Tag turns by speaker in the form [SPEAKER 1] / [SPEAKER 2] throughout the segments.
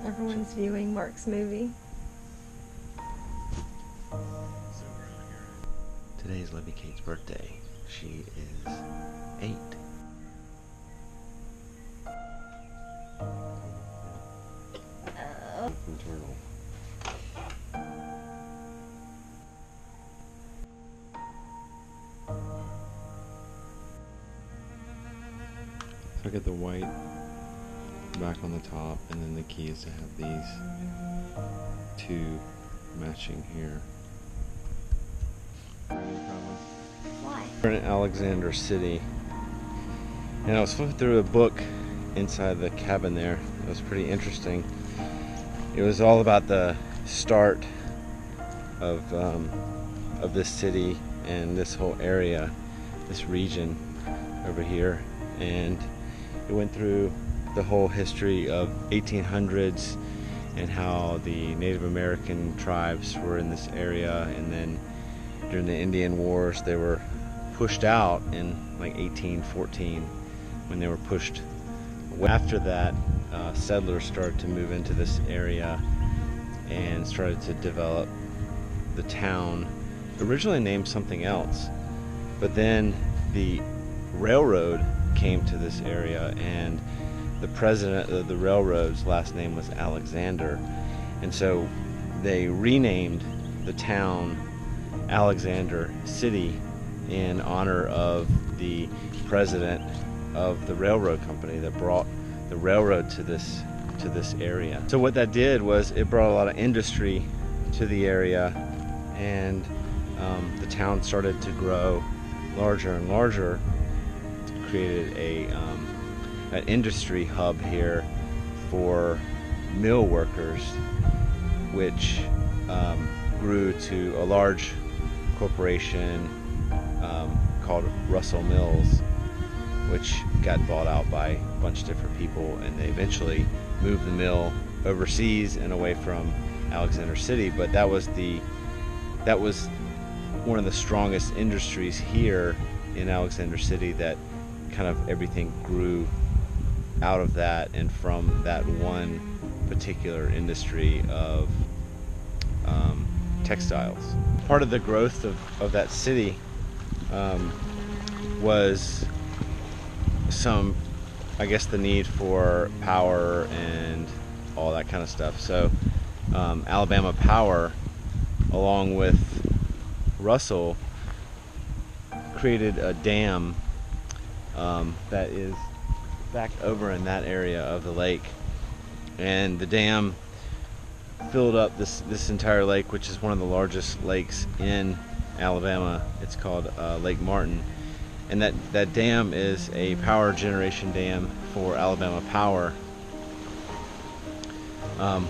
[SPEAKER 1] Everyone's viewing Mark's movie.
[SPEAKER 2] Today's Libby Kate's birthday. She is 8. Internal. So I get the white back on the top, and then the key is to have these two matching here.
[SPEAKER 1] Why?
[SPEAKER 2] We're in Alexander City, and I was flipping through a book inside the cabin there. It was pretty interesting. It was all about the start of this city and this whole area, this region over here, and it went through the whole history of 1800s and how the Native American tribes were in this area, and then during the Indian Wars they were pushed out in like 1814 when they were pushed. After that, settlers started to move into this area and started to develop the town, originally named something else, but then the railroad came to this area, and the president of the railroad's last name was Alexander, and so they renamed the town Alexander City in honor of the president of the railroad company that brought the railroad to this area. So what that did was it brought a lot of industry to the area, and the town started to grow larger and larger. Created an industry hub here for mill workers, which grew to a large corporation called Russell Mills, which got bought out by a bunch of different people, and they eventually moved the mill overseas and away from Alexander City. But that was one of the strongest industries here in Alexander City, that kind of everything grew out of that and from that one particular industry of textiles. Part of the growth of that city was I guess the need for power and all that kind of stuff. So Alabama Power, along with Russell, created a dam that is back over in that area of the lake, and the dam filled up this entire lake, which is one of the largest lakes in Alabama. It's called Lake Martin, and that dam is a power generation dam for Alabama Power,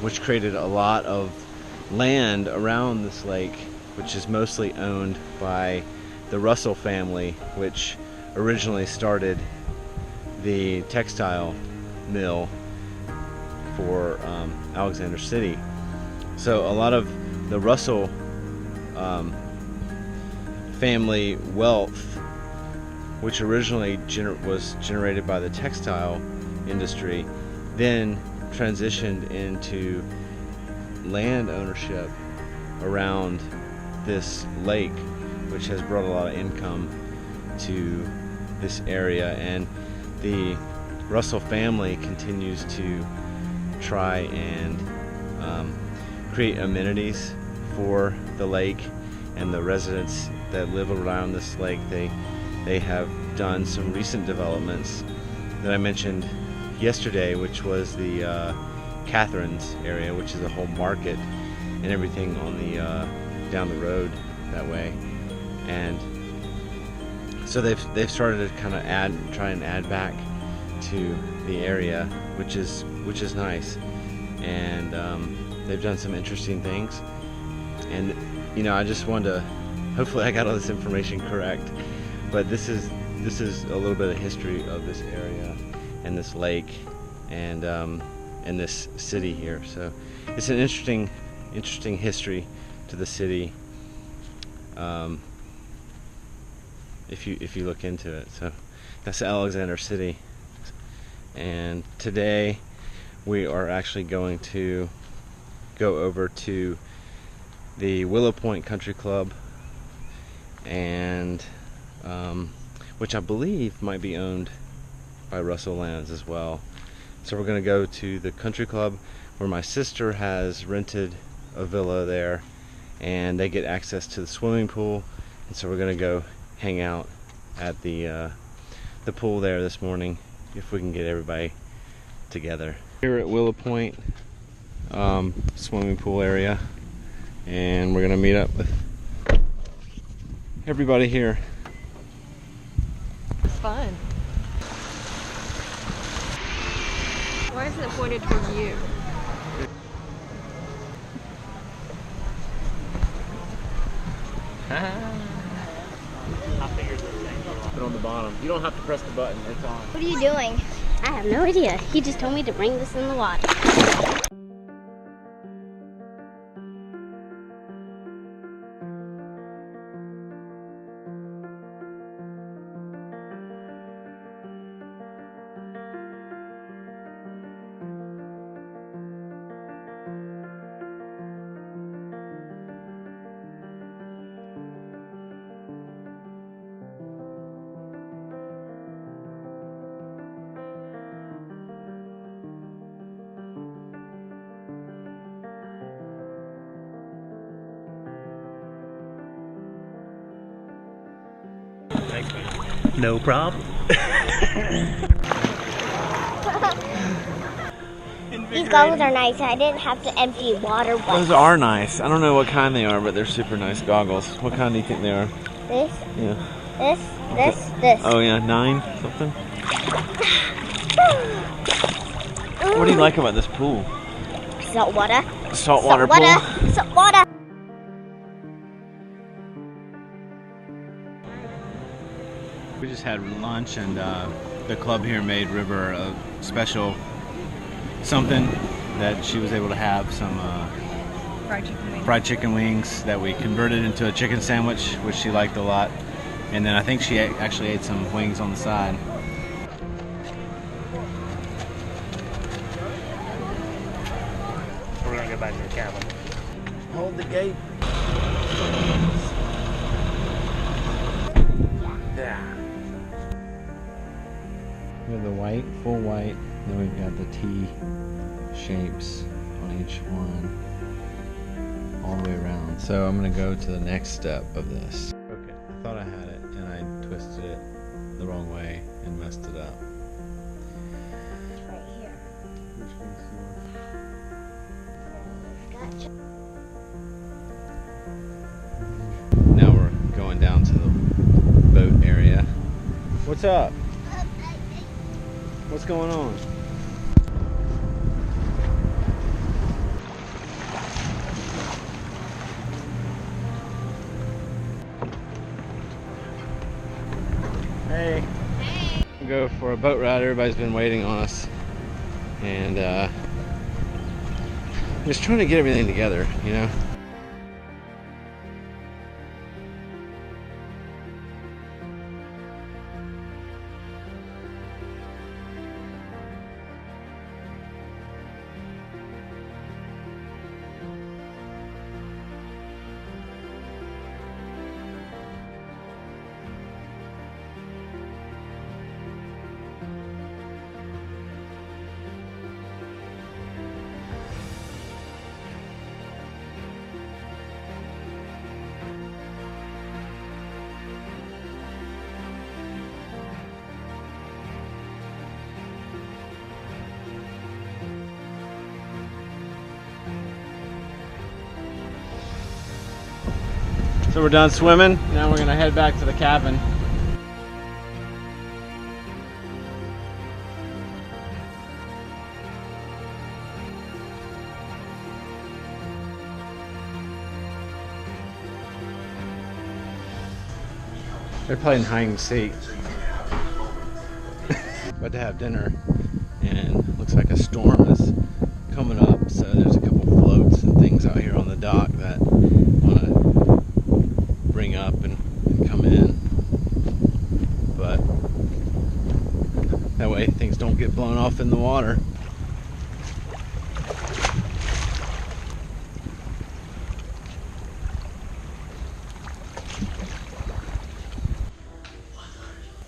[SPEAKER 2] which created a lot of land around this lake, which is mostly owned by the Russell family, which originally started the textile mill for Alexander City. So a lot of the Russell family wealth, which originally was generated by the textile industry, then transitioned into land ownership around this lake, which has brought a lot of income to this area. And the Russell family continues to try and create amenities for the lake and the residents that live around this lake. They have done some recent developments that I mentioned yesterday, which was the Catherine's area, which is a whole market and everything on the down the road that way. And so they've started to kind of try and add back to the area, which is nice, and they've done some interesting things. And I just wanted to, hopefully I got all this information correct, but this is a little bit of history of this area and this lake and this city here. So it's an interesting history to the city, if you look into it. So that's Alexander City, and today we are actually going to go over to the Willow Point Country Club, and which I believe might be owned by Russell Lands as well. So we're going to go to the country club where my sister has rented a villa there, and they get access to the swimming pool, and so we're going to go hang out at the pool there this morning if we can get everybody together. Here at Willow Point swimming pool area, and we're going to meet up with everybody here.
[SPEAKER 1] It's fun. Why isn't it pointed toward you?
[SPEAKER 3] I figured the same. Put it on the bottom. You don't have to press the button. It's on.
[SPEAKER 4] What are you doing? I have no idea. He just told me to bring this in the water.
[SPEAKER 3] No problem.
[SPEAKER 4] These goggles are nice. I didn't have to empty water once.
[SPEAKER 2] Those are nice. I don't know what kind they are, but they're super nice goggles. What kind do you think they are?
[SPEAKER 4] This,
[SPEAKER 2] Yeah.
[SPEAKER 4] this.
[SPEAKER 2] Oh yeah, 9 something. What do you like about this pool?
[SPEAKER 4] Salt water.
[SPEAKER 2] Saltwater pool.
[SPEAKER 4] Salt water.
[SPEAKER 2] We just had lunch, and the club here made River a special something that she was able to have, some fried chicken wings that we converted into a chicken sandwich, which she liked a lot. And then I think she actually ate some wings on the side.
[SPEAKER 3] We're gonna go back to the cabin.
[SPEAKER 2] Hold the gate. Yeah. We have the white, full white, then we've got the T shapes on each one, all the way around. So I'm gonna go to the next step of this. Okay, I thought I had it, and I twisted it the wrong way and messed it up.
[SPEAKER 4] Right here.
[SPEAKER 2] Which
[SPEAKER 4] Gotcha.
[SPEAKER 2] Now we're going down to the boat area. What's up? What's going on? Hey.
[SPEAKER 4] Hey.
[SPEAKER 2] We go for a boat ride. Everybody's been waiting on us, and just trying to get everything together, you know. So we're done swimming. Now we're gonna head back to the cabin. They're playing hide and seek. About to have dinner, and looks like a storm is coming up. So there's a couple floats and things out here on the dock that want to bring up and come in, but that way things don't get blown off in the water.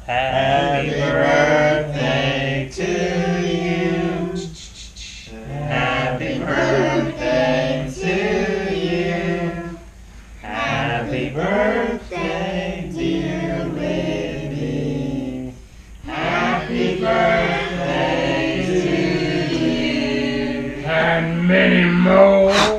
[SPEAKER 5] Happy birthday to you. Happy birthday to you. Happy birthday, dear Libby. Happy birthday to you. And many more.